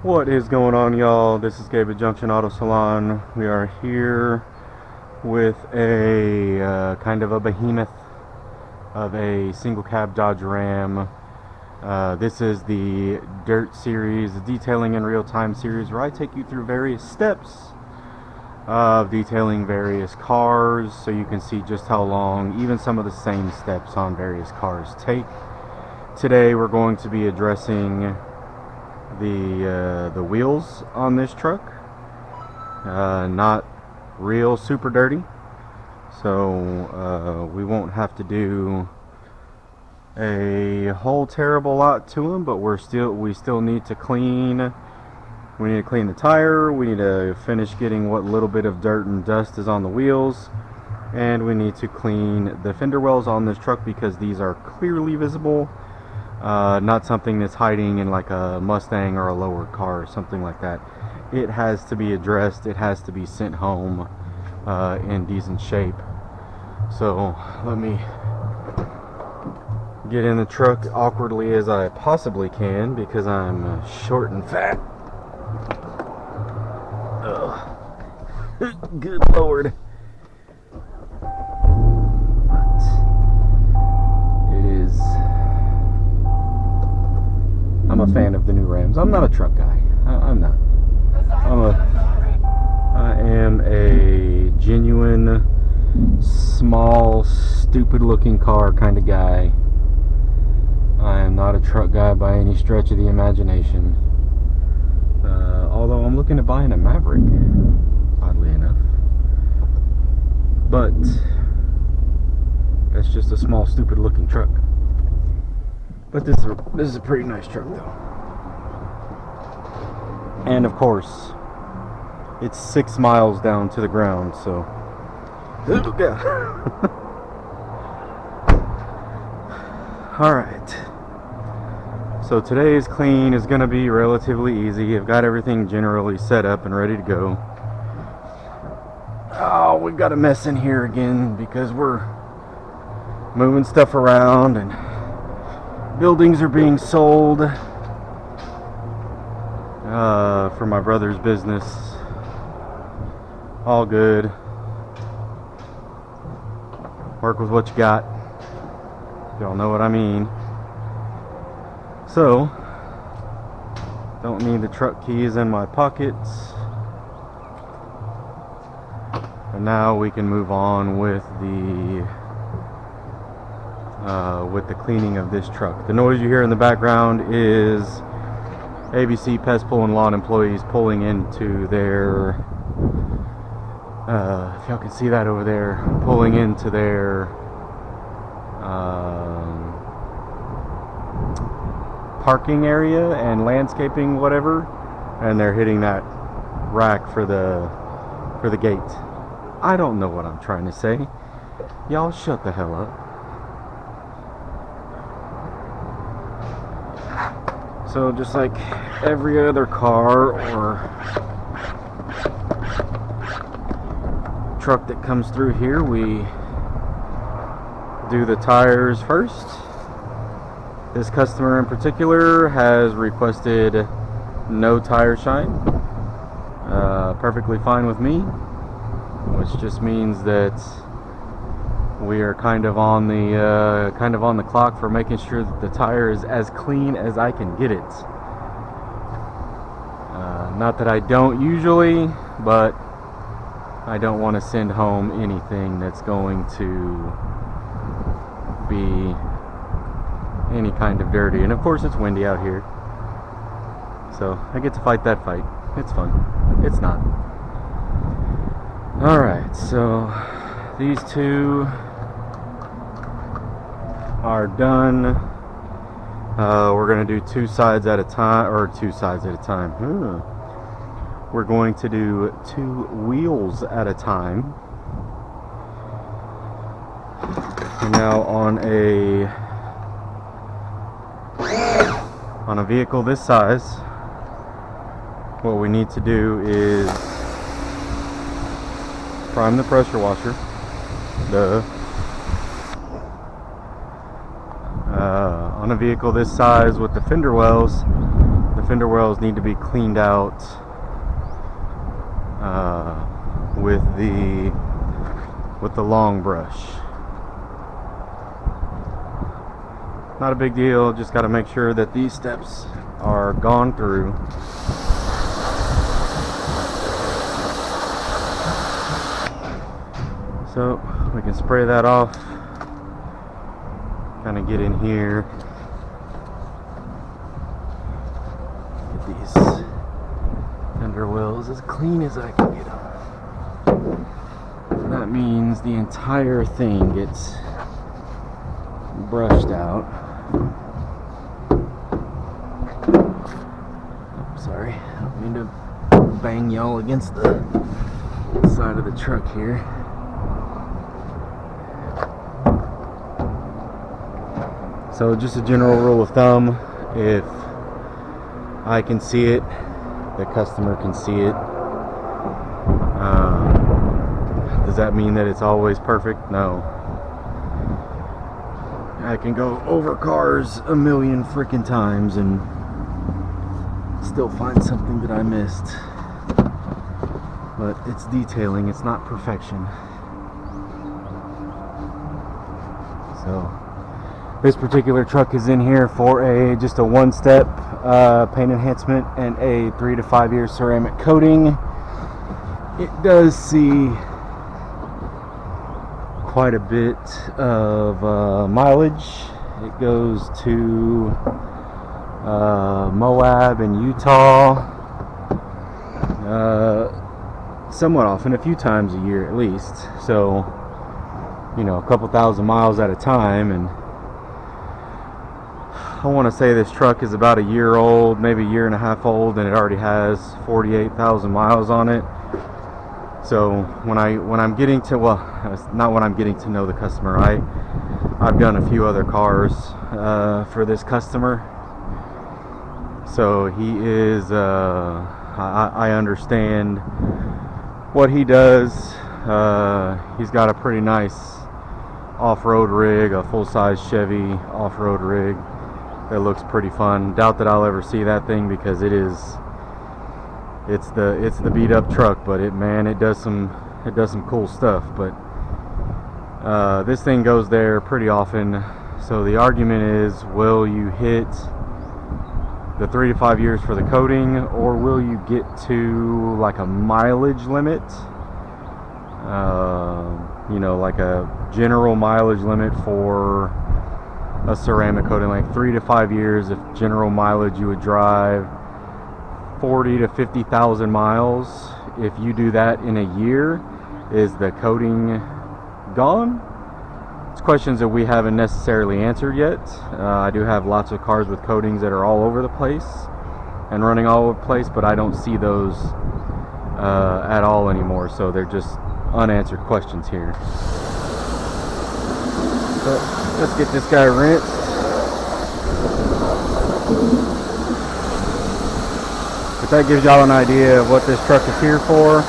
What is going on, y'all? This is Gabe at Junction Auto Salon. We are here with a kind of a behemoth of a single cab Dodge Ram. This is the Dirt series, the Detailing in Real Time series, where I take you through various steps of detailing various cars so you can see just how long even some of the same steps on various cars take. Today we're going to be addressing the wheels on this truck. Not real super dirty, so we won't have to do a whole terrible lot to them, but we still need to clean. We need to clean the tire, we need to finish getting what little bit of dirt and dust is on the wheels, and we need to clean the fender wells on this truck because these are clearly visible. Not something that's hiding in like a Mustang or a lower car or something like that. It has to be addressed. It has to be sent home in decent shape. So let me get in the truck awkwardly as I possibly can because I'm short and fat. Good Lord. I'm a fan of the new Rams. I'm not a truck guy. I'm not. I am a genuine, small, stupid-looking car kind of guy. I am not a truck guy by any stretch of the imagination. Although I'm looking at buying a Maverick, oddly enough. But that's just a small, stupid-looking truck. But this is a pretty nice truck, though. And of course, it's 6 miles down to the ground, so. Alright. So today's clean is going to be relatively easy. I've got everything generally set up and ready to go. Oh, we've got a mess in here again because we're moving stuff around and buildings are being sold for my brother's business. All good. Work with what you got. Y'all know what I mean. So, don't need the truck keys in my pockets. And now we can move on with the cleaning of this truck. The noise you hear in the background is ABC Pest Pull and Lawn employees pulling into their, if y'all can see that over there, pulling into their parking area and landscaping, whatever, and they're hitting that rack for the gate. I don't know what I'm trying to say. Y'all shut the hell up. So just like every other car or truck that comes through here, we do the tires first. This customer in particular has requested no tire shine. Perfectly fine with me, which just means that we are kind of on the clock for making sure that the tire is as clean as I can get it. Not that I don't usually, but I don't want to send home anything that's going to be any kind of dirty. And of course it's windy out here, so I get to fight that fight. It's fun. It's not. Alright, so these two are done. We're going to do two sides at a time. We're going to do two wheels at a time. And now on a vehicle this size, what we need to do is prime the pressure washer. On a vehicle this size with the fender wells fender wells need to be cleaned out with the long brush. Not a big deal, just got to make sure that these steps are gone through. So we can spray that off, kind of get in here, get these fender wells as clean as I can get them. That means the entire thing gets brushed out. Sorry, I don't mean to bang y'all against the side of the truck here. So just a general rule of thumb, if I can see it, the customer can see it. Does that mean that it's always perfect? No. I can go over cars a million freaking times and still find something that I missed. But it's detailing, it's not perfection. So this particular truck is in here for just a one-step paint enhancement and a 3 to 5 year ceramic coating. It does see quite a bit of mileage. It goes to Moab and Utah somewhat often, a few times a year at least. So, you know, a couple thousand miles at a time. And I want to say this truck is about a year old, maybe a year and a half old, and it already has 48,000 miles on it. So when I'm getting to, well, not when I'm getting to know the customer, I've done a few other cars for this customer. So he is, I understand what he does. He's got a pretty nice off-road rig, a full-size Chevy off-road rig that looks pretty fun. Doubt that I'll ever see that thing because it's the beat up truck, but it does some cool stuff. But this thing goes there pretty often. So the argument is, will you hit the 3 to 5 years for the coating, or will you get to like a mileage limit? You know, like a general mileage limit for a ceramic coating, like 3 to 5 years. If general mileage you would drive 40 to 50,000 miles. If you do that in a year, is the coating gone? It's questions that we haven't necessarily answered yet. I do have lots of cars with coatings that are all over the place and running all over the place, but I don't see those at all anymore. So they're just unanswered questions here. So let's get this guy rinsed. But that gives y'all an idea of what this truck is here for,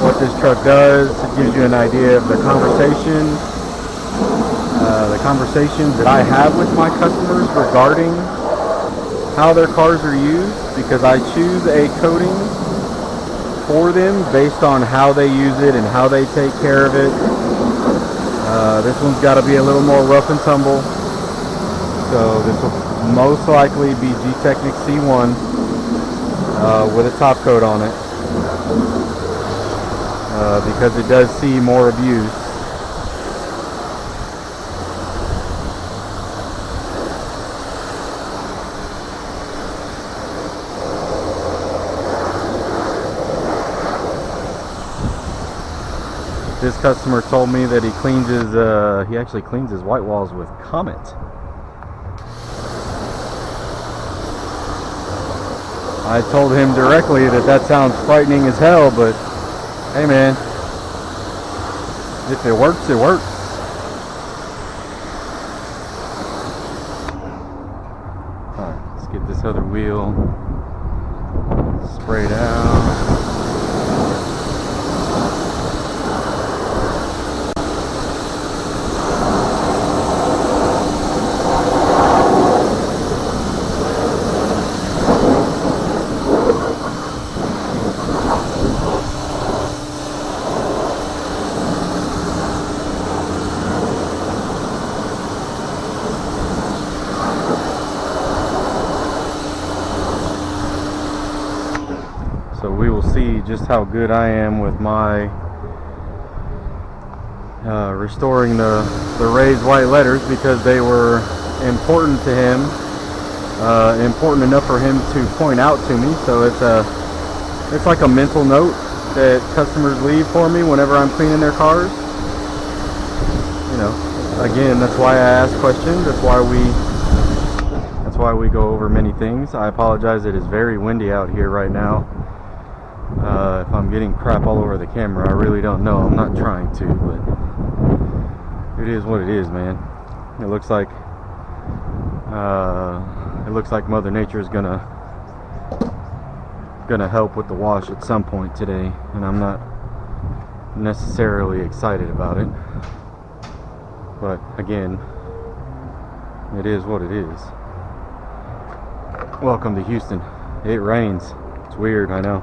what this truck does. It gives you an idea of the conversations that I have with my customers regarding how their cars are used, because I choose a coating for them based on how they use it and how they take care of it. This one's got to be a little more rough and tumble, so this will most likely be Gtechniq C1 with a top coat on it, because it does see more abuse. This customer told me that he actually cleans his white walls with Comet. I told him directly that sounds frightening as hell, but hey man, if it works, it works. Alright, let's get this other wheel sprayed out. So we will see just how good I am with my restoring the raised white letters, because they were important to him, important enough for him to point out to me. So it's like a mental note that customers leave for me whenever I'm cleaning their cars. You know, again, that's why I ask questions. That's why we go over many things. I apologize, it is very windy out here right now. If I'm getting crap all over the camera, I really don't know. I'm not trying to, but it is what it is, man. It looks like Mother Nature is gonna help with the wash at some point today, and I'm not necessarily excited about it. But again, it is what it is. Welcome to Houston. It rains. It's weird, I know.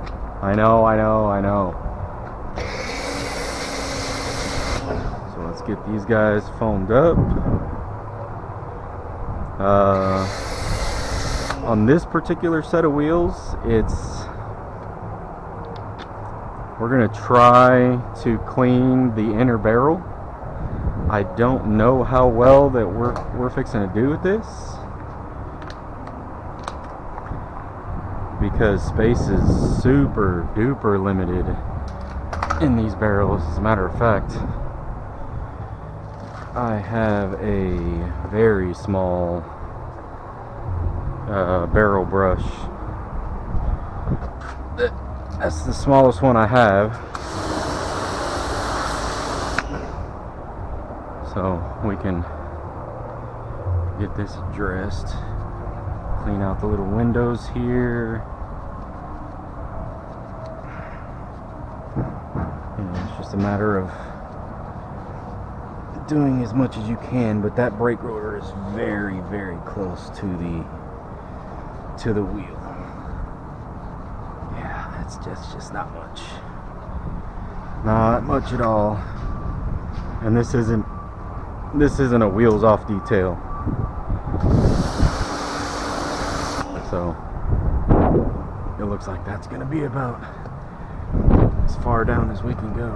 So let's get these guys foamed up. On this particular set of wheels, we're gonna try to clean the inner barrel. I don't know how well that we're fixing to do with this, because space is super duper limited in these barrels. As a matter of fact, I have a very small barrel brush. That's the smallest one I have, so we can get this addressed. Clean out the little windows here. It's just a matter of doing as much as you can, but that brake rotor is very, very close to the wheel. Yeah, that's just not much. Not much at all. And this isn't a wheels off detail. So it looks like that's gonna be about as far down as we can go.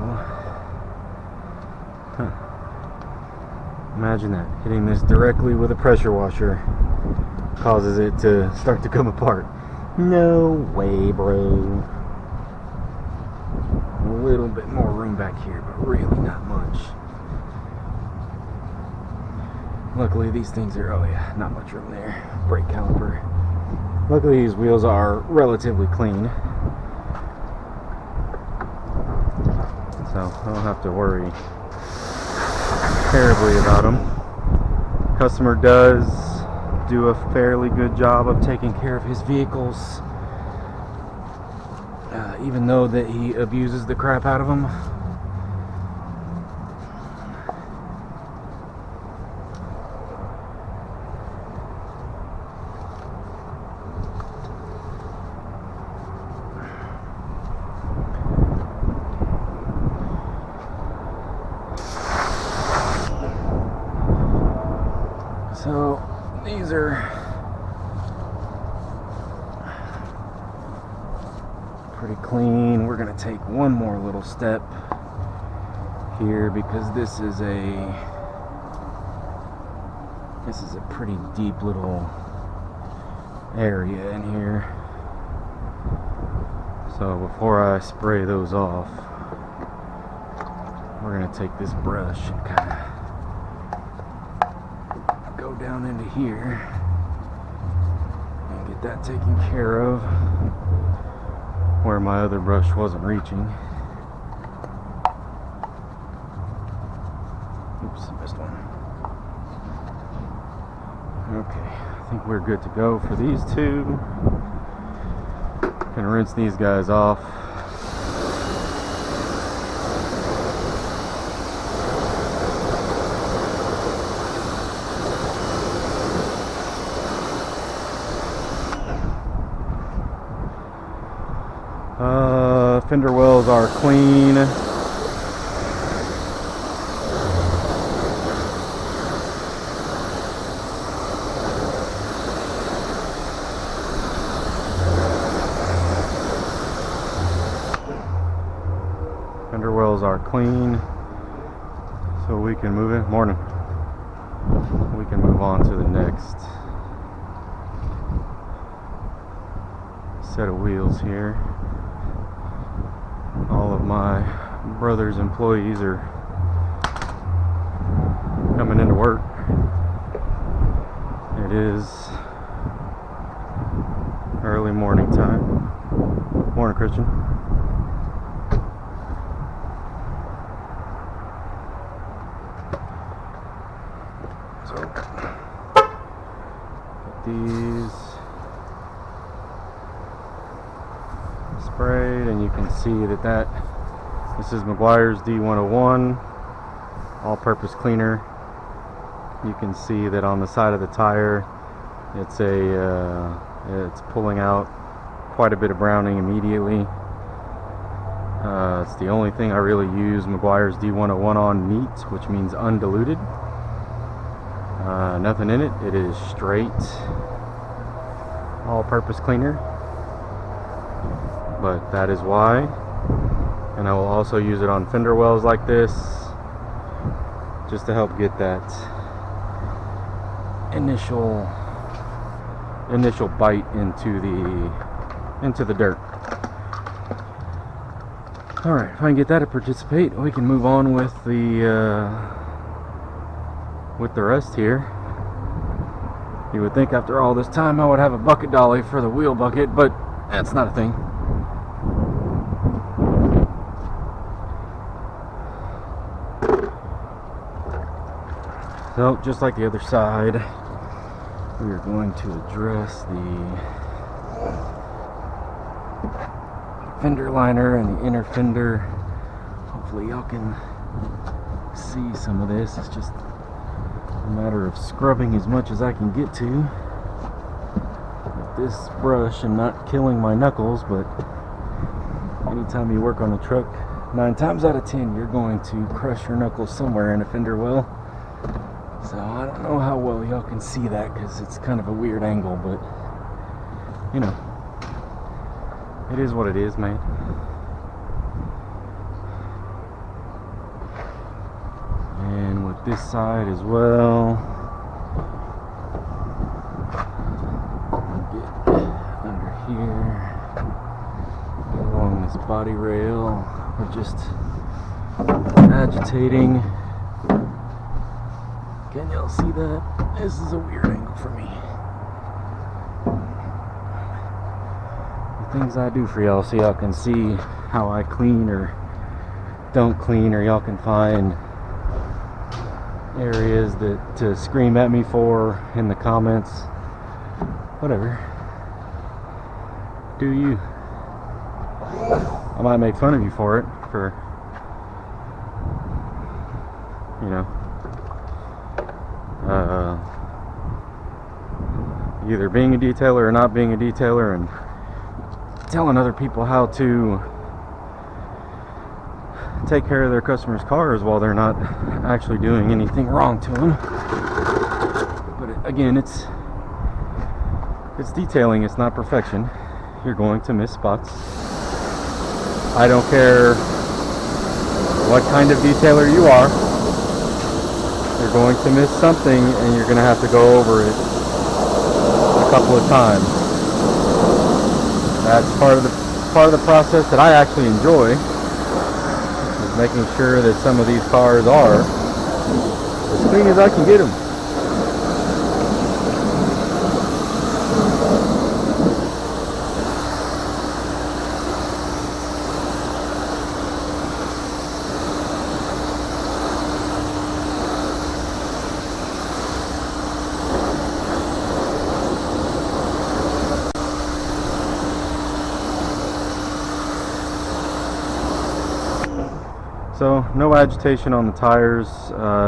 Huh. Imagine that, hitting this directly with a pressure washer causes it to start to come apart. No way, bro. A little bit more room back here, but really not much. Luckily these things are, oh yeah, not much room there. Brake caliper. Luckily these wheels are relatively clean, so I don't have to worry terribly about them. Customer does do a fairly good job of taking care of his vehicles, even though that he abuses the crap out of them. So these are pretty clean. We're gonna take one more little step here, because this is a pretty deep little area in here. So before I spray those off, we're gonna take this brush and kind of go down into here and get that taken care of where my other brush wasn't reaching. Oops, I missed one. Okay, I think we're good to go for these two. Gonna rinse these guys off. Fender wells are clean. Fender wells are clean, so we can move it. Morning. We can move on to the next set of wheels here. All of my brother's employees are coming into work. It is early morning time. Morning, Christian. So, get these sprayed, and you can see that this is Meguiar's D101 all-purpose cleaner. You can see that on the side of the tire, it's pulling out quite a bit of browning immediately. It's the only thing I really use Meguiar's D101 on neat, which means undiluted. Nothing in it. It is straight all-purpose cleaner, but that is why. And I will also use it on fender wells like this, just to help get that initial bite into the dirt. All right, if I can get that to participate, we can move on with the rest here. You would think after all this time I would have a bucket dolly for the wheel bucket, but that's not a thing. So, just like the other side, we are going to address the fender liner and the inner fender. Hopefully y'all can see some of this. It's just a matter of scrubbing as much as I can get to with this brush and not killing my knuckles. But anytime you work on a truck, 9 times out of 10 you're going to crush your knuckles somewhere in a fender well. So I don't know how well y'all can see that because it's kind of a weird angle, but you know, it is what it is, man. And with this side as well, get under here, get along this body rail. We're just agitating. Can y'all see that? This is a weird angle for me. The things I do for y'all so y'all can see how I clean or don't clean, or y'all can find areas that to scream at me for in the comments. Whatever. Do you? I might make fun of you for it, for, you know, either being a detailer or not being a detailer, and telling other people how to take care of their customers' cars while they're not actually doing anything wrong to them. But again, it's detailing, it's not perfection. You're going to miss spots. I don't care what kind of detailer you are, you're going to miss something, and you're going to have to go over it a couple of times. That's part of the process that I actually enjoy, is making sure that some of these cars are as clean as I can get them. So no agitation on the tires,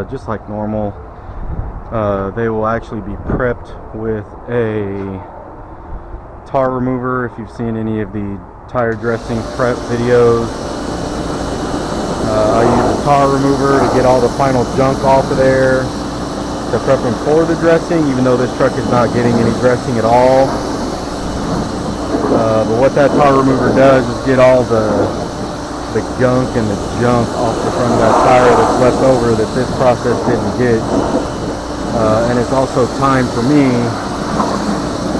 just like normal. They will actually be prepped with a tar remover. If you've seen any of the tire dressing prep videos, I use a tar remover to get all the final junk off of there, to prep them for the dressing, even though this truck is not getting any dressing at all. But what that tar remover does is get all the the gunk and the junk off the front of that tire that's left over that this process didn't get. And it's also time for me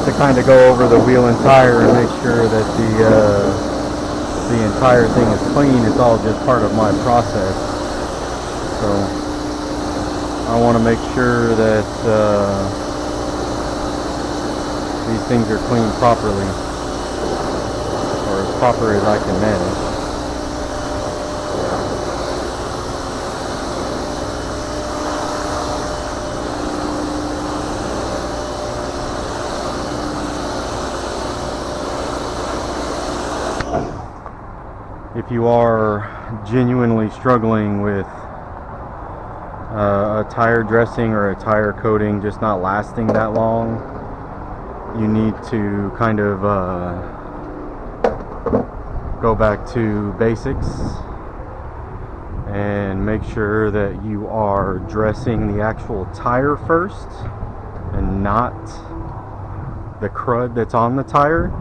to kind of go over the wheel and tire and make sure that the entire thing is clean. It's all just part of my process. So I want to make sure that these things are cleaned properly, or as proper as I can manage. If you are genuinely struggling with a tire dressing or a tire coating just not lasting that long, you need to kind of go back to basics and make sure that you are dressing the actual tire first and not the crud that's on the tire.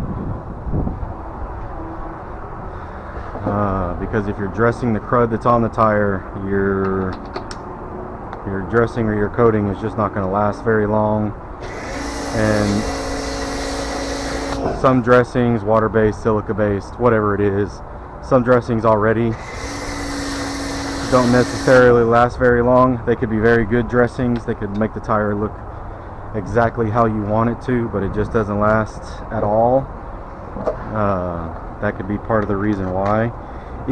Because if you're dressing the crud that's on the tire, your dressing or your coating is just not going to last very long. And some dressings, water-based, silica-based, whatever it is, some dressings already don't necessarily last very long. They could be very good dressings. They could make the tire look exactly how you want it to, but it just doesn't last at all. That could be part of the reason why.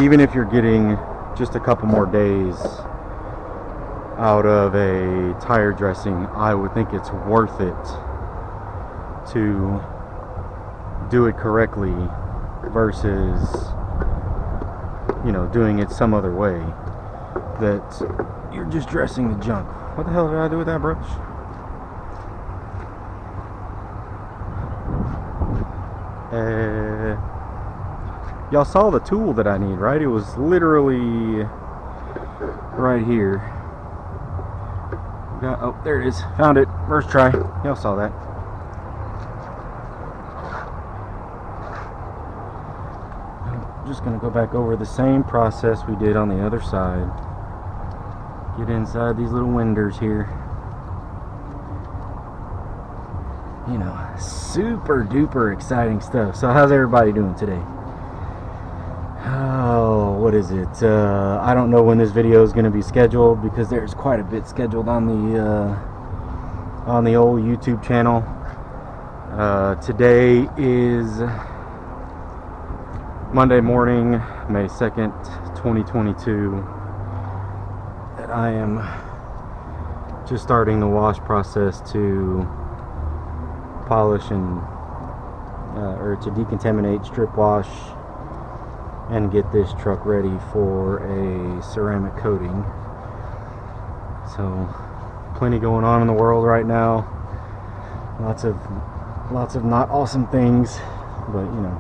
Even if you're getting just a couple more days out of a tire dressing, I would think it's worth it to do it correctly versus, you know, doing it some other way that you're just dressing the junk. What the hell did I do with that brush? Y'all saw the tool that I need, right? It was literally right here. Oh, there it is. Found it. First try. Y'all saw that. I'm just gonna go back over the same process we did on the other side. Get inside these little windows here. You know, super duper exciting stuff. So how's everybody doing today? Oh, what is it? I don't know when this video is going to be scheduled because there's quite a bit scheduled on the old YouTube channel. Today is Monday morning, May 2nd, 2022. And I am just starting the wash process to polish and or to decontaminate, strip wash, and get this truck ready for a ceramic coating. So plenty going on in the world right now. Lots of not awesome things, but you know,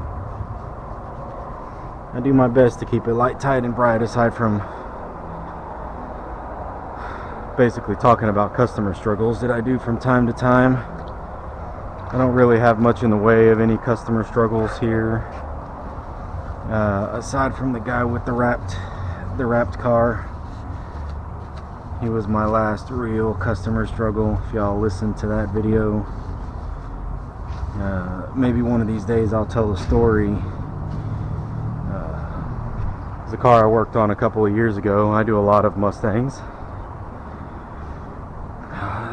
I do my best to keep it light, tight, and bright, aside from basically talking about customer struggles that I do from time to time. I don't really have much in the way of any customer struggles here, aside from the guy with the wrapped car. He was my last real customer struggle. If y'all listened to that video, maybe one of these days I'll tell the story. It's a car I worked on a couple of years ago. I do a lot of Mustangs.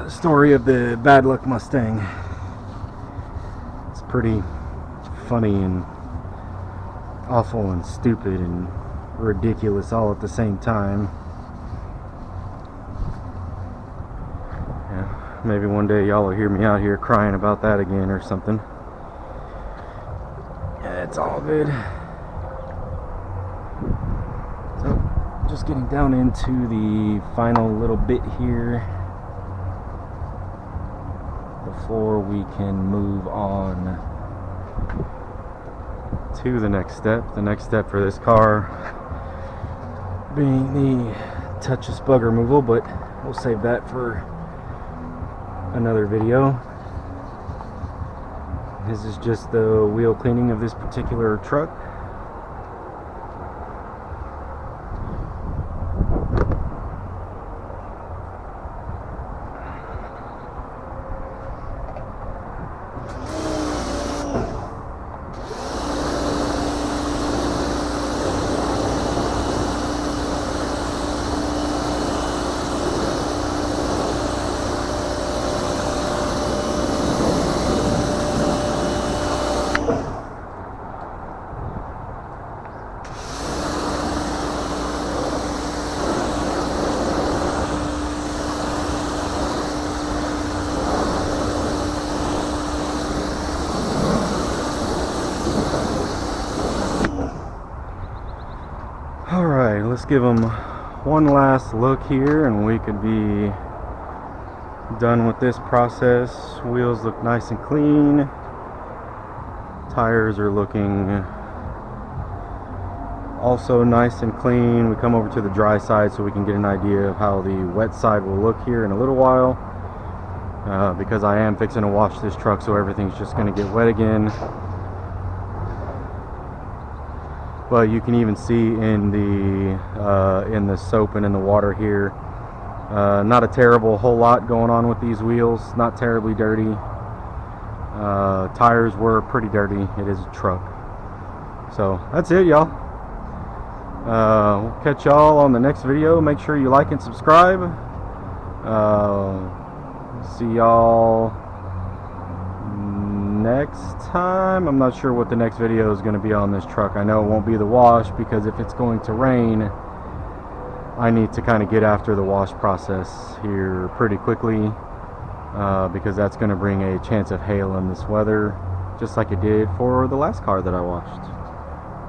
Story of the bad luck Mustang. It's pretty funny and awful and stupid and ridiculous all at the same time. Yeah, maybe one day y'all will hear me out here crying about that again or something. Yeah, it's all good. So, just getting down into the final little bit here before we can move on to the next step. The next step for this car being the touchless bug removal, but we'll save that for another video. This is just the wheel cleaning of this particular truck. let's give them one last look here and we could be done with this process. Wheels look nice and clean. Tires are looking also nice and clean. We come over to the dry side so we can get an idea of how the wet side will look here in a little while, because I am fixing to wash this truck, so everything's just going to get wet again. But you can even see in the soap and in the water here, not a terrible whole lot going on with these wheels. Not terribly dirty. Tires were pretty dirty. It is a truck. So that's it, y'all. We'll catch y'all on the next video. Make sure you like and subscribe. See y'all next time. I'm not sure what the next video is going to be on this truck. I know it won't be the wash, because if it's going to rain, I need to kind of get after the wash process here pretty quickly, because that's going to bring a chance of hail in this weather, just like it did for the last car that I washed.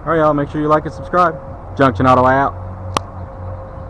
Alright, y'all, make sure you like and subscribe. Junction Auto out.